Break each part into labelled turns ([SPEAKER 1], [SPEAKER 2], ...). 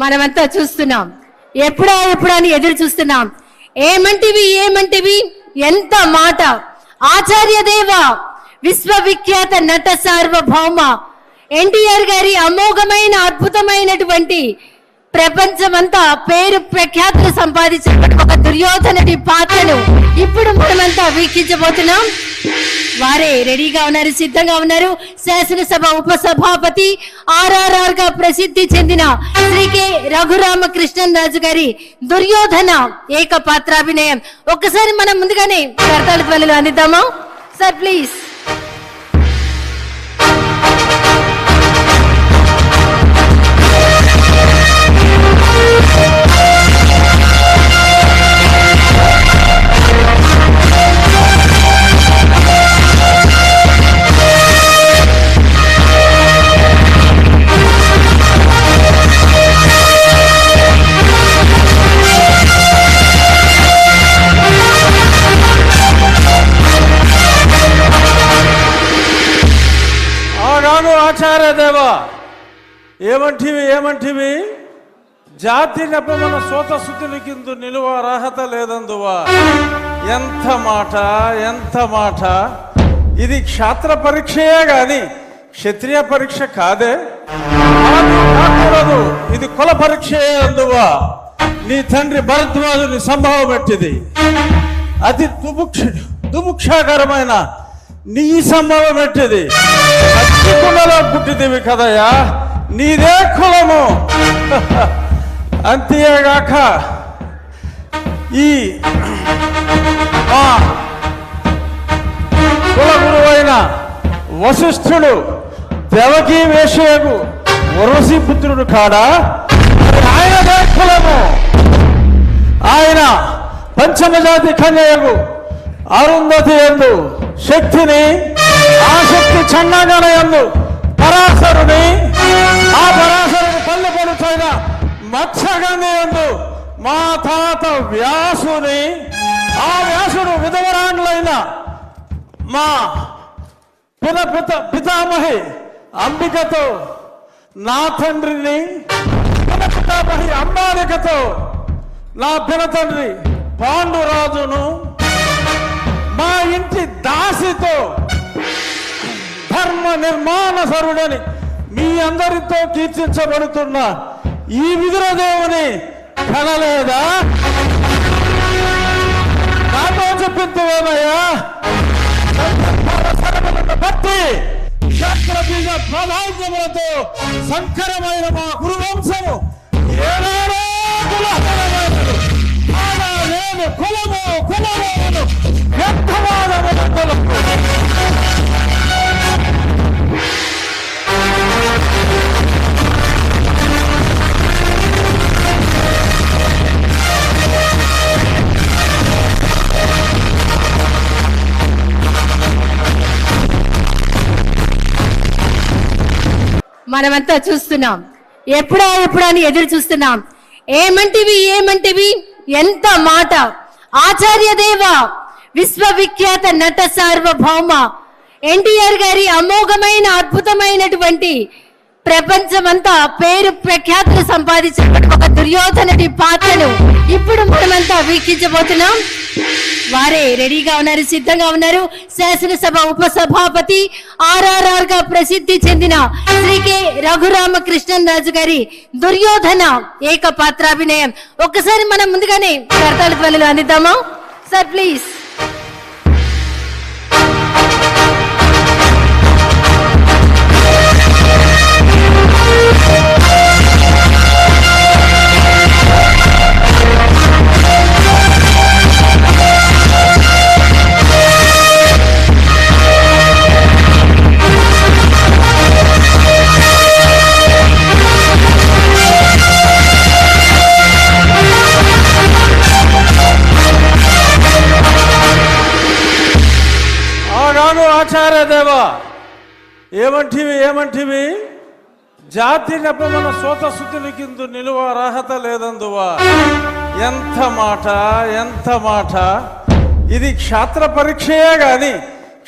[SPEAKER 1] మనమంతా చూస్తున్నాం. ఎప్పుడా అని ఎదురు చూస్తున్నాం. ఏమంటివి ఎంత మాట. ఆచార్య దేవ విశ్వవిఖ్యాత నట సార్వభౌమ ఎన్టీఆర్ గారి అమోఘమైన అద్భుతమైనటువంటి ప్రపంచమంతా పేరు ప్రఖ్యాతులు సంపాదించిన ఒక దుర్యోధనుడి పాత్రను ఇప్పుడు మనమంతా వీక్షించబోతున్నాం. వారే రెడీగా ఉన్నారు, సిద్ధంగా ఉన్నారు. శాసనసభ ఉపసభాపతి ఆర్ఆర్ఆర్ గా ప్రసిద్ధి చెందిన శ్రీ కె రఘురామకృష్ణన్ రాజు గారి దుర్యోధన ఏకపాత్రాభినయం. ఒక్కసారి మనం ముందుగానే కర్తాళ ధ్వనులు అందిద్దామా సార్, ప్లీజ్.
[SPEAKER 2] ఆచార్య దేవ ఏమంటివి జాతి నెపమన సోత శుద్ధులకిందు నిలువ అర్హత లేదందువా. ఎంత మాట. ఇది క్షాత్ర పరీక్షయే గాని క్షత్రియ పరీక్ష కాదే. కాకూడదు, ఇది కుల పరీక్షయే అందువా. నీ తండ్రి భరద్వాజుని సంభవం పెట్టిది. అతి దుముక్షాకరమైన నీ సంభవం పెట్టిది. కులలో పుట్టిదివి కదయ్యా, నీదే కులము. అంతేగాక ఈ కుల గురువైన వశిష్ఠుడు దేవకీ వేషయకు వరసి పుత్రుడు కాడా, ఆయనదే కులము. ఆయన పంచమజాతి కన్యకు అరుంధతి యందు శక్తిని, ఆ శక్తి చన్నగణ యందు పరాశరుని, ఆ పరాశరుని పల్లె పడుతైన మత్స్యగంధి యందు మా తాత వ్యాసుని, ఆ వ్యాసుడు విధవరాండ్లైన మా పితామహి అంబికతో, నా తండ్రిని పితామహి అంబాలికతో, నా పినతండ్రి పాండురాజును, మా ఇంటి దాసితో ధర్మ నిర్మాణ సరుడని మీ అందరితో కీర్తించబడుతున్న ఈ విదురదేవుని కనలేదా? నాతో చెప్పిందేమయ్యా. భక్తి శాస్త్ర బీజ ప్రభావితములతో సంకరమైన మా గురువంశము ఏనాడో కులము
[SPEAKER 1] మనమంతా చూస్తున్నాం. ఎప్పుడా అని ఎదురు చూస్తున్నాం. ఏమంటివి ఎంత మాట. ఆచార్య దేవ విశ్వవిఖ్యాత నట సార్వభౌమ ఎన్టీఆర్ గారి అమోఘమైన అద్భుతమైనటువంటి ప్రపంచమంతా పేరు ప్రఖ్యాతులు సంపాదించిన ఒక దుర్యోధనుడి పాత్రను ఇప్పుడు మనమంతా వీక్షించబోతున్నాం. వారే రెడీగా ఉన్నారు, సిద్ధంగా ఉన్నారు. శాసనసభ ఉపసభాపతి ఆర్ఆర్ఆర్ గా ప్రసిద్ధి చెందిన శ్రీ కె రఘురామకృష్ణన్ రాజు గారి దుర్యోధన ఏకపాత్రాభినయం. ఒక్కసారి మనం ముందుగానే కర్తాళ ధ్వనులు అందిద్దామా సార్, ప్లీజ్.
[SPEAKER 2] ఆచార్య దేవ ఏమంటివి జాతి నెపమన సోత శుద్ధులకిందు నిలువ అర్హత లేదందువా. ఎంత మాట. ఇది క్షాత్ర పరీక్షయే గాని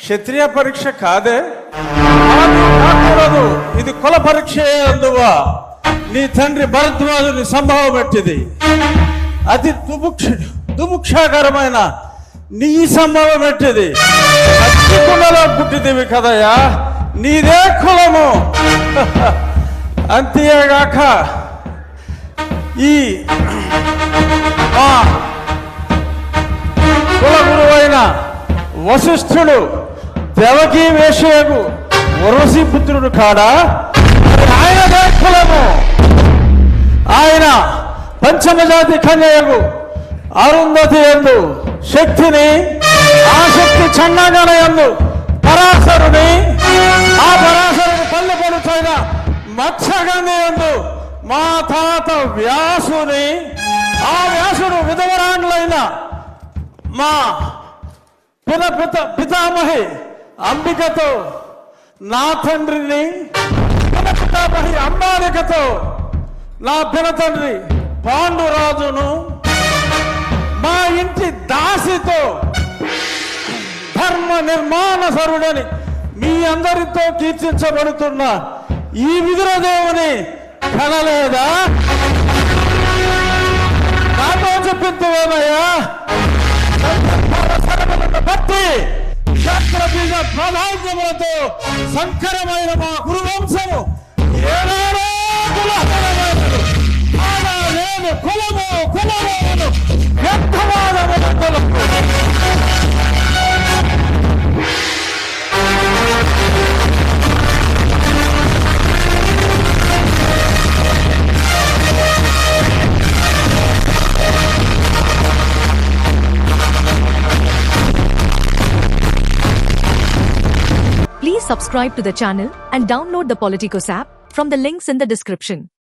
[SPEAKER 2] క్షత్రియ పరీక్ష కాదే. కాకూడదు, ఇది కుల పరీక్షయే అందువా. నీ తండ్రి భరద్వాజుని సంభవం పెట్టింది. అతి దుముక్షాకరమైన నీ సంభవం పెట్టింది. అతి కులలో పుట్టిదివి కదయ్యా, నీదే కులము. అంతేగాక ఈ మా కుల గురువైన వశిష్ఠుడు దేవకీ వేషయకు వరసి పుత్రుడు కాడా, ఆయనదే కులము. ఆయన పంచమజాతి కన్యకు అరుంధతి యందు శక్తిని, ఆ శక్తి చన్నగన యందు పరాశరుని, ఆ పరాశరుని పల్లె పడుతైన మత్స్యగంధి యందు మా తాత వ్యాసుని, ఆ వ్యాసుడు విధవరాండ్లైన మా పితామహి అంబికతో, నా తండ్రిని పితామహి అంబాలికతో, నా పినతండ్రి పాండురాజును, మా ఇంటి దాసితో ధర్మ నిర్మాణ సరుడని మీ అందరితో కీర్తించబడుతున్న ఈ విదురదేవుని కనలేదా? నాతో చెప్పిందేమయ్యా? భక్తి శాస్త్రబీజ ప్రాధాన్యములతో సంకరమైన మా గురువంశము ఏనాడో కులహరణమైనది. కాగా నేను కులము వ్యర్థవాదముల కులము.
[SPEAKER 3] Please subscribe to the channel and download the Politicos app from the links in the description.